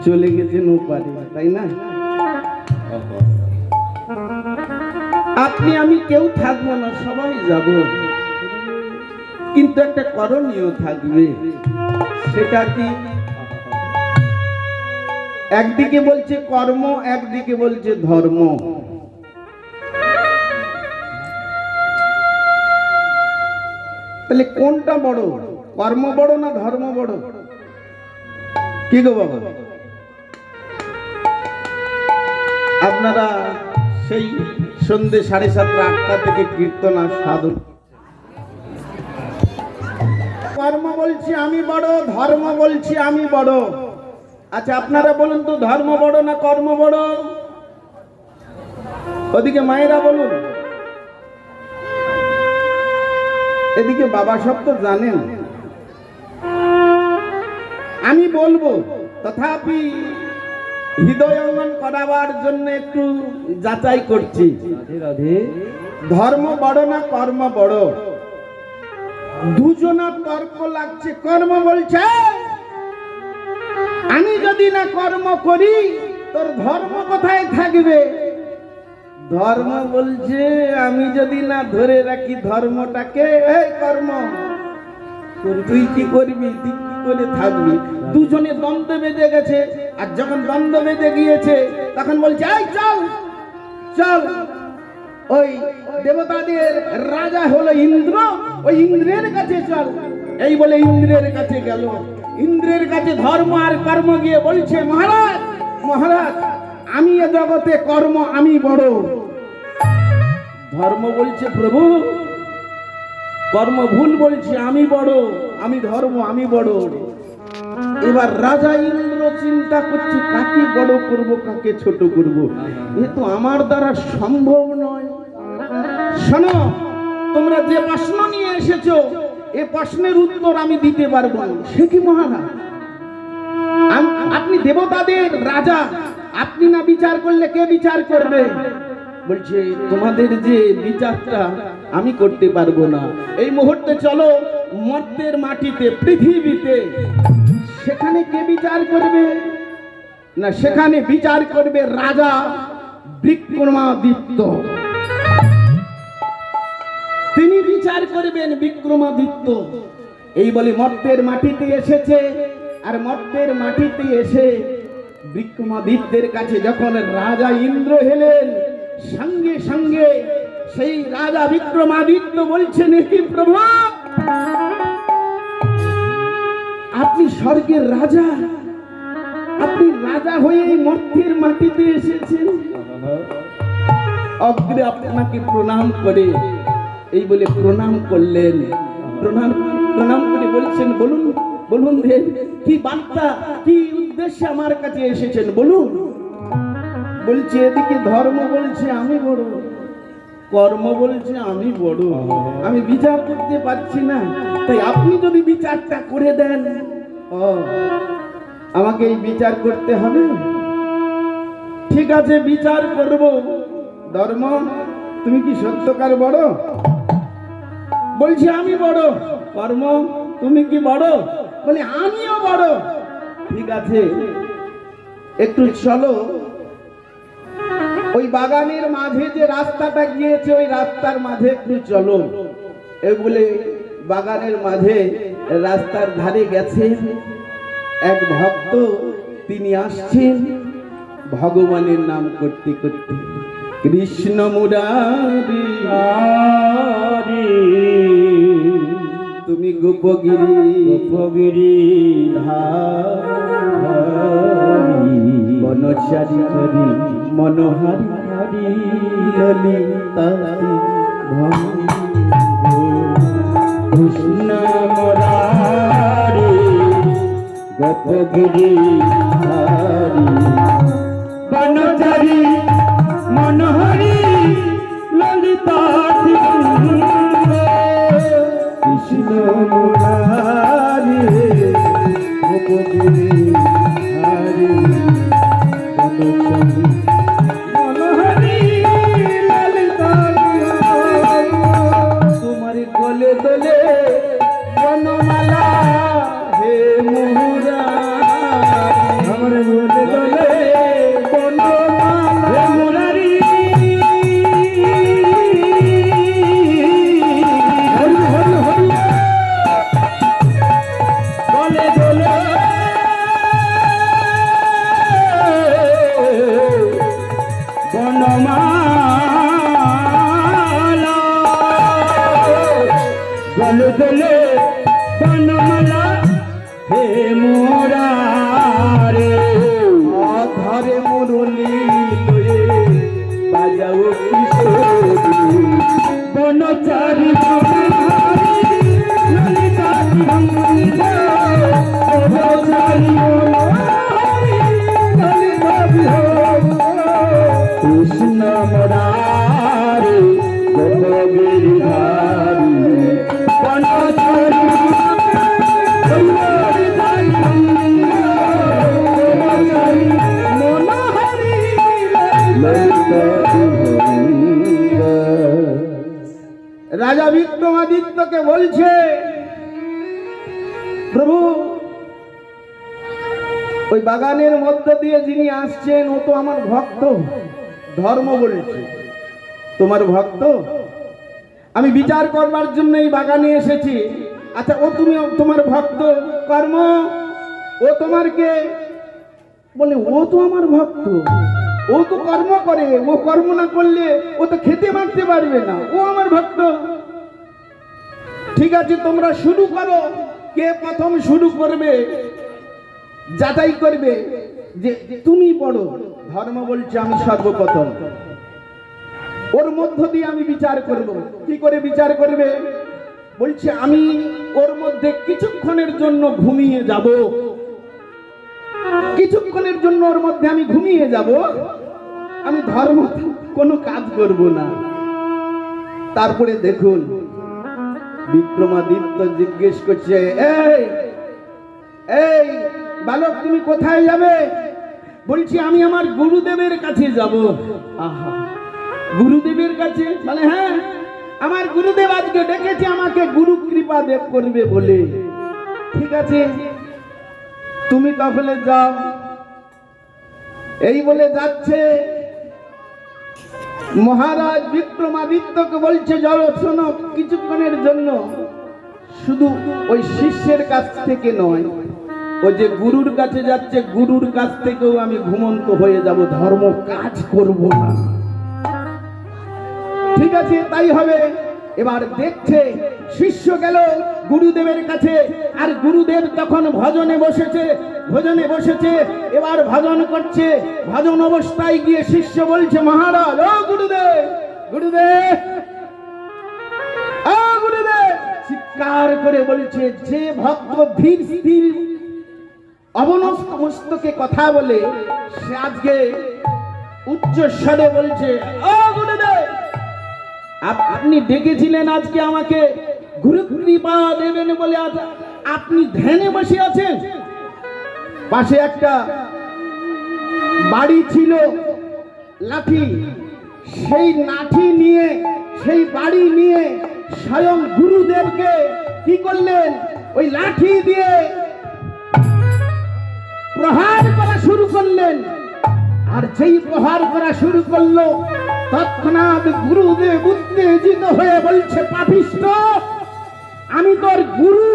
চলে গেছেন ওপারে, তাই না? আপনি আমি কেউ থাকবো না, সবাই যাব, কিন্তু একটা করণীয় থাকবে। সেটা কি? একদিকে বলছে কর্ম, একদিকে বলছে ধর্ম। তাহলে কোনটা বড়? কর্ম বড় না ধর্ম বড়? কি গো বাবা? আপনারা সেই সন্ধ্যে 7:30 8টা থেকে কীর্তন আর সাধন। কর্ম বলছি আমি বড়, ধর্ম বলছি আমি বড়। আচ্ছা আপনারা বলুন তো, ধর্ম বড় না কর্ম বড়? ওদিকে মায়েরা বলুন, এদিকে বাবা সব তো জানেন। আমি বলবো, তথাপি হৃদয়ঙ্গন করাবার জন্য একটু যাচাই করছি। ধর্ম বড় না কর্ম বড়? দুজনের তর্ক লাগছে। কর্ম বলছে আমি যদি না কর্ম করি তোর ধর্ম কোথায় থাকবে? ধর্ম বলছে আমি যদি না ধরে রাখি ধর্মটাকে, এই কর্ম তুই কি করবি, তুই কি করে থাকবি? দুজনে দ্বন্দ্ব বেঁধে গেছে। আর যখন দ্বন্দ্ব বেঁধে গিয়েছে তখন বলছে এই চল চল, ওই দেবতাদের রাজা হলো ইন্দ্র, ওই ইন্দ্রের কাছে চল। এই বলে ইন্দ্রের কাছে গেল। ইন্দ্রের কাছে ধর্ম আর কর্ম গিয়ে বলছে মহারাজ মহারাজ আমি এ জগতে কর্ম আমি বড়। ধর্ম বলছে প্রভু কর্ম ভুল বলছি, আমি বড়, আমি ধর্ম আমি বড়। এবার রাজা ইন্দ্র চিন্তা করছে কাকে বড় করব কাকে ছোট করব, এ তো আমার দ্বারা সম্ভব নয়। শোনো, তোমরা যে প্রশ্ন নিয়ে এসেছো এ প্রশ্নের উত্তর আমি দিতে পারবো না। সে কি মহারাজ, আপনি দেবতাদের রাজা, আপনি না বিচার করলে কে বিচার করবে? বলছে তোমাদের যে বিচারটা আমি করতে পারবো না। এই মুহূর্তে চলো মর্তের মাটিতে, পৃথিবীতে, সেখানে কে বিচার করবে? না, সেখানে বিচার করবে রাজা বিক্রমাদিত্য। তিনি বিচার করবেন, বিক্রমাদিত্য। এই বলে মর্তের মাটিতে এসেছে। আর মর্তের মাটিতে এসে বিক্রমাদিত্যের কাছে যখন রাজা ইন্দ্র এলেন, সঙ্গে সঙ্গে সেই রাজা বিক্রমাদিত্য বলছেন হে প্রভু, আপনি স্বর্গের রাজা, আপনি রাজা হয়ে মর্তের মাটিতে এসেছেন, অগ্রে আপনাকে প্রণাম করে। এই বলে প্রণাম করলেন। প্রণাম করে বলছেন বলুন বলুন কি বার্তা, কি উদ্দেশ্যে আমার কাছে এসেছেন বলুন। বলছে এদিকে ধর্ম বলছে আমি বড়, কর্ম বলছে আমি বড়, আমি বিচার করতে পারছি না, তাই আপনি যদি বিচারটা করে দেন। আমাকে এই বিচার করতে হবে? ঠিক আছে, বিচার করব। ধর্ম তুমি কি সত্যকার বড়? বলছি আমি বড়। কর্ম তুমি কি বড়? বলে আমিও বড়। ঠিক আছে, একটু চলো ওই বাগানের মাঝে যে রাস্তাটা গিয়েছে ওই রাস্তার মাঝে একটু চলো। এ বলে বাগানের মাঝে রাস্তার ধারে গেছে এক ভক্ত, তিনি আসছেন ভগবানের নাম করতে করতে, কৃষ্ণ মুরারি তুমি গোপগিরি বনচারী মনোহারি ললিতা কৃষ্ণ মুরারি গোপগিরি বনচারী মনোহরি ললিতা কৃষ্ণ মুরারি গোপগিরি হরি বনচারী মনোহরি ললিতা তোমার গলে দলে বনমালা হে মুরারি, আমার বলে বিক্রমাদিত্যকে বলছে, প্রভু ওই বাগানের মধ্য দিয়ে যিনি আসছেন ও তো আমার ভক্ত, ধর্ম বলেছে তোমার ভক্ত, আমি বিচার করবার জন্য এই বাগানে এসেছি। আচ্ছা ও তুমি তোমার ভক্ত, কর্ম ও তোমার কে? বলে ও তো আমার ভক্ত, ও তো কর্ম করে, ও কর্ম না করলে ও তো খেতে মারতে পারবে না, ও আমার ভক্ত। ঠিক আছে তোমরা শুরু করো, কে প্রথম শুরু করবে যাচাই করবে যে তুমি বড়। ধর্ম বলছে আমি সর্বপ্রথম, ওর মধ্য দিয়ে আমি বিচার করব। কি করে বিচার করবে? বলছে আমি ওর মধ্যে কিছুক্ষণের জন্য ঘুমিয়ে যাব, কিছুক্ষণের জন্য ওর মধ্যে আমি ঘুমিয়ে যাব, আমি ধর্ম কোনো কাজ করব না। তারপরে দেখুন বিক্রমাদিত্য জিজ্ঞেস করছে, এই এই বালক তুমি কোথায় যাবে? বলছি আমি আমার গুরুদেবের কাছে যাব। আহা, গুরুদেবের কাছে? বলে হ্যাঁ, আমার গুরুদেব আজকে ডেকেছে আমাকে গুরু কৃপা দেব করবে বলে। ঠিক আছে তুমি তাহলে যাও। এই বলে যাচ্ছে। মহারাজ বিক্রমাদিত্যকে বলছে, জল শোনো, কিছুক্ষণের জন্য শুধু ওই শিষ্যের কাছ থেকে নয়, ও যে গুরুর কাছে যাচ্ছে গুরুর কাছ থেকেও আমি ঘুমন্ত হয়ে যাব, ধর্ম কাজ করব না। ঠিক আছে তাই হবে। এবার দেখছে শিষ্য গেল গুরুদেবের কাছে, আর গুরুদেব তখন ভজনে বসেছে, ভজনে বসেছে, এবার ভজন করছে। ভজন অবস্থায় গিয়ে শিষ্য বলছে, মহারাজ ও গুরুদেব, গুরুদেব ও গুরুদেব, চিৎকার করে বলছে। যে ভক্ত ধীর স্থির অবনত মস্তকে কথা বলে, সে আজকে উচ্চ স্বরে বলছে, ও গুরুদেব আপনি ডেকেছিলেন আজকে আমাকে গুরু কৃপা দেবেন বলে, আজ আপনি ধ্যানে বসে আছেন। পাশে একটা বাড়ি ছিল লাঠি, সেই লাঠি নিয়ে, সেই বাড়ি নিয়ে স্বয়ং গুরুদেবকে কি করলেন? ওই লাঠি দিয়ে প্রহার করা শুরু করলেন। আর যেই প্রহার করা শুরু করলো, তৎক্ষণাৎ গুরুদেব উত্তেজিত হয়ে বলছে, পাপিষ্ঠ, আমি তোর গুরু,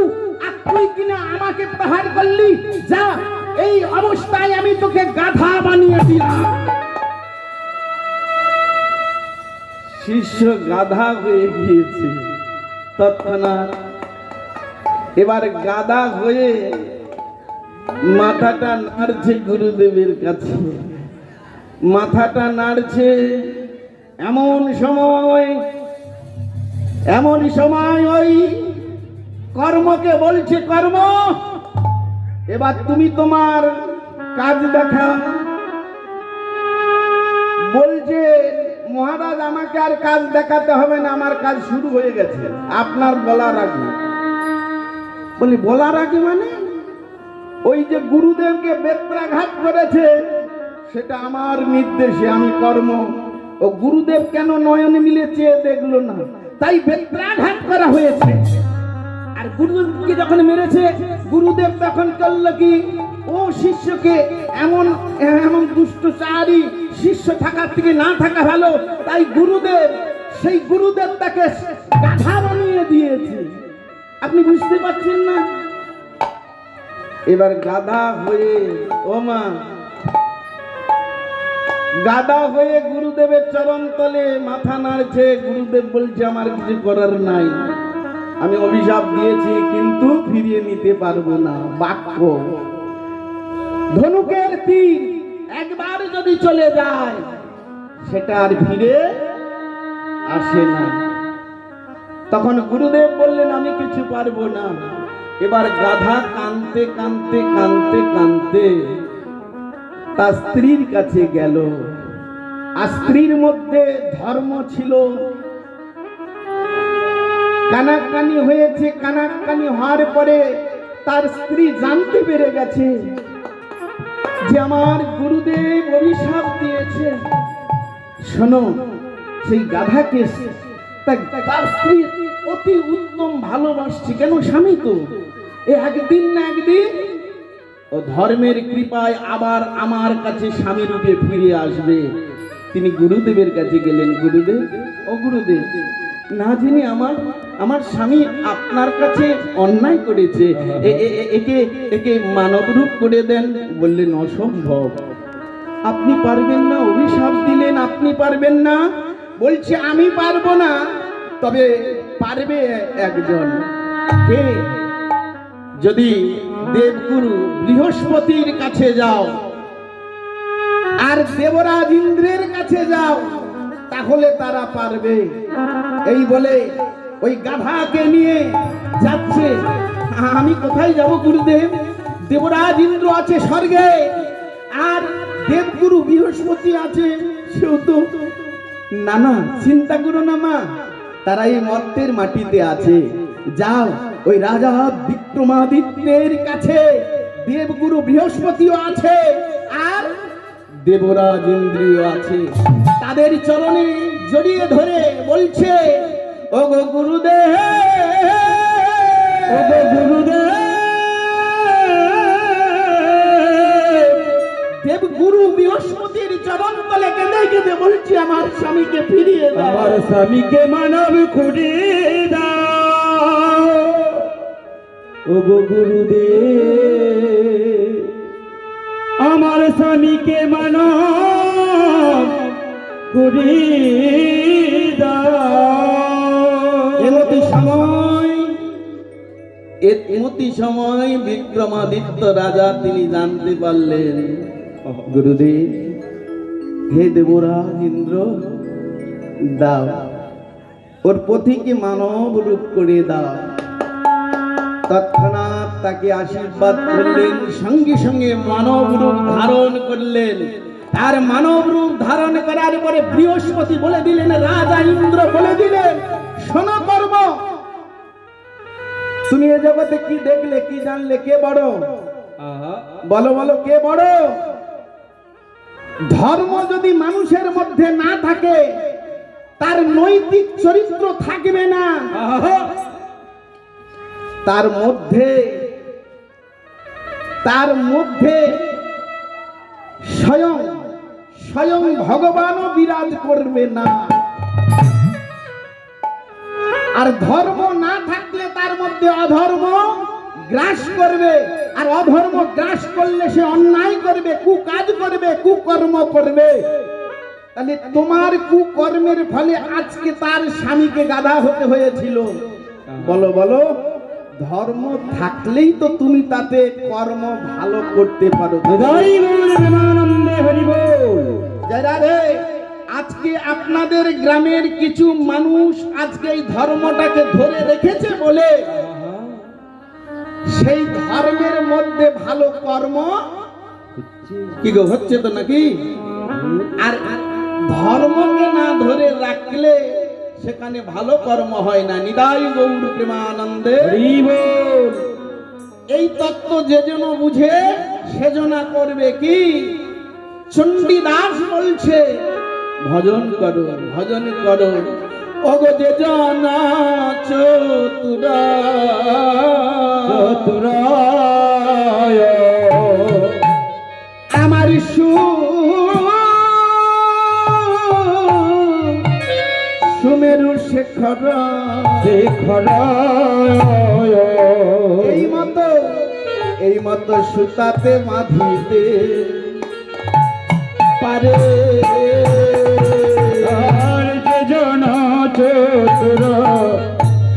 আর তুই কিনা আমাকে প্রহার করলি? যা, এই অবস্থায় আমি তোকে গাধা বানিয়ে দিলাম। শিষ্য গাধা হয়ে গিয়েছে তৎক্ষণাৎ। এবার গাধা হয়ে মাথাটা নাড়ছে গুরুদেবের কাছে, মাথাটা নাড়ছে। এমন সময় ওই কর্মকে বলছে, কর্ম এবার তুমি তোমার কাজ দেখা। বলছে মহারাজ আমাকে আর কাজ দেখাতে হবে না, আমার কাজ শুরু হয়ে গেছে, আপনার বলার আগে। বলি বলার আগে মানে? ওই যে গুরুদেবকে বেত্রাঘাত করেছে সেটা আমার নির্দেশে, আমি কর্ম। ও গুরুদেব কেন নয়নে মিলে চেয়ে দেখলো না, তাই বেত্রাঘাত করা হয়েছে। আর গুরুদেবকে যখন মেরেছে, গুরুদেব তখন করল কি, ও শিষ্যকে এমন এমন দুষ্টচারী শিষ্য থাকার থেকে না থাকা ভালো, তাই সেই গুরুদেব তাকে গাধা বানিয়ে দিয়েছে। আপনি বুঝতে পারছেন না? এবার গাধা হয়ে, ও মা, গাধা হয়ে গুরুদেবের চরণ তলে মাথা নাড়ছে। গুরুদেব বলছে আমার কিছু করার নাই, আমি অভিশাপ দিয়েছি কিন্তু ফিরিয়ে নিতে পারবো না। বাক্য ধনুকের তীর একবার যদি চলে যায় সেটা আর ফিরে আসে না। তখন গুরুদেব বললেন আমি কিছু পারবো না। এবার গাধা কাঁদতে কাঁদতে কাঁদতে কাঁদতে তার স্ত্রীর কাছে গেল। আর স্ত্রীর মধ্যে ধর্ম ছিল, কানাকানি হয়েছে। কানাকানি হওয়ার পরে তার স্ত্রী জানতে পেরে গেছে যে আমার গুরুদেব অভিশাপ দিয়েছে। শোনো, সেই গাধাকে তার স্ত্রী অতি উত্তম ভালোবাসছি, কেন স্বামী তো এ একদিন না একদিন ও ধর্মের কৃপায় আবার আমার কাছে স্বামী রূপে ফিরে আসবে। তিনি গুরুদেবের কাছে গেলেন, গুরুদেব, ও গুরুদেব, না জেনে আমার স্বামী আপনার কাছে অন্যায় করেছে, একে একে মানব রূপ করে দেন। বললেন অসম্ভব, আপনি পারবেন না, অভিশাপ দিলেন আপনি পারবেন না। বলছে আমি পারবো না, তবে পারবে একজন। কে? যদি দেবগুরু বৃহস্পতির কাছে যাও আর দেবরাজ ইন্দ্রের কাছে যাও, তাহলে তারা পারবে। এই বলে ওই গাধাকে নিয়ে যাচ্ছে। আমি কোথায় যাব গুরুদেব? দেবরাজ ইন্দ্র আছে স্বর্গে, আর দেবগুরু বৃহস্পতি আছে, সেও তো। না না, চিন্তা করো না মা, তারা এই মর্তের মাটিতে আছে। যাও ওই রাজা বিক্রমাদিত্যের কাছে, দেবগুরু বৃহস্পতিও আছে আর দেবরাজ ইন্দ্রিয় আছে। তাদের চরণে জড়িয়ে ধরে বলছে, ও গো গুরুদেব, ও গো গুরুদেব, দেবগুরু বৃহস্পতির চরণ তলে কেঁদে কেঁদে বলছে, আমার স্বামীকে ফিরিয়ে দাও, আমার স্বামীকে মানব খুঁড়িয়ে দাও। ও গো গুরুদেব, আমার স্বামীকে মানব খুঁড়িয়ে দাও। এমতি সময় বিক্রমাদিত্য রাজা তিনি জানতে পারলেন, গুরুদেব, হে দেবরাজ ইন্দ্র, দাও ওর পথিকে মানব রূপ করে দাও। তৎক্ষণাৎ তাকে আশীর্বাদ করলেন, সঙ্গে সঙ্গে মানব রূপ ধারণ করলেন। আর মানব রূপ ধারণ করার পরে বৃহস্পতি বলে দিলেন, রাজা ইন্দ্র বলে দিলেন, শোনো কর্ম, তুমি এ জগতে কি দেখলে, কি জানলে, কে বড়? বলো বলো, কে বড়? ধর্ম যদি মানুষের মধ্যে না থাকে, তার নৈতিক চরিত্র থাকবে না। তার মধ্যে স্বয়ং ভগবানও বিরাজ করবে না। আর ধর্ম না থাকলে তার মধ্যে অধর্ম গ্রাস করবে, আর অধর্ম গ্রাস করলে সে অন্যায় করবে, কুকাজ করবে, কুকর্ম করবে। তাহলে তোমার কুকর্মের ফলে আজকে তার স্বামীকে গাধা হতে হয়েছিল। বলো বলো, ধর্ম থাকলেই তো তুমি তাতে কর্ম ভালো করতে পারো। যারা রে, আজকে আপনাদের গ্রামের কিছু মানুষ আজকে এই ধর্মটাকে ধরে রেখেছে বলে সেই ধর্মের মধ্যে ভালো কর্ম কি গো হচ্ছে তো নাকি? আর ধর্মকে না ধরে রাখলে সেখানে ভালো কর্ম হয় না। নিদাই গৌর প্রেমানন্দে এই তত্ত্ব যে জন বুঝে সেজনা করবে কি? চণ্ডীদাস বলছে, ভজন করো, ভজন করো, ওগো যে জানা চতুরায় আমার সুমেরু শেখর এই মতো সুতাতে বাঁধিতে পারে আর যে জন চতুর,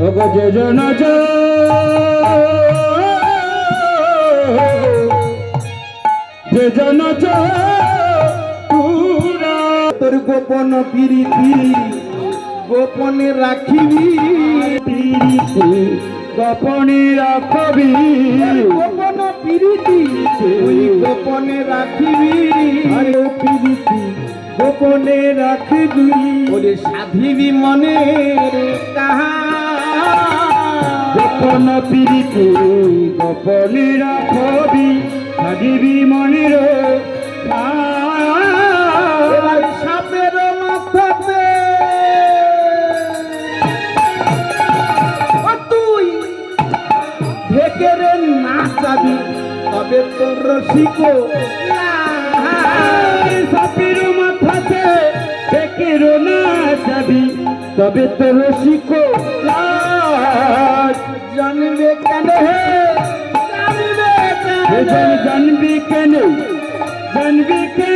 ওগো যে জন যে জন চতুরা, তোর গোপন প্রীতি গোপনে রাখিবি, প্রীতি গোপনে রাখবি, গোপন প্রীতি তুই গোপনে রাখিবি, আরে প্রীতি গোপনে রাখবি, ওরে সাধিবি মনের কাহার, গোপন প্রীতি গোপনে রাখবি, সাধিবি মনের এবার সাপের মাথাতে তবে তোর রসিক সাপের মাথাতে বেকেরো না যাবি তবে তো রসিক জানবে কেন হে জানবে কেন জানবি কেন জানবি কেন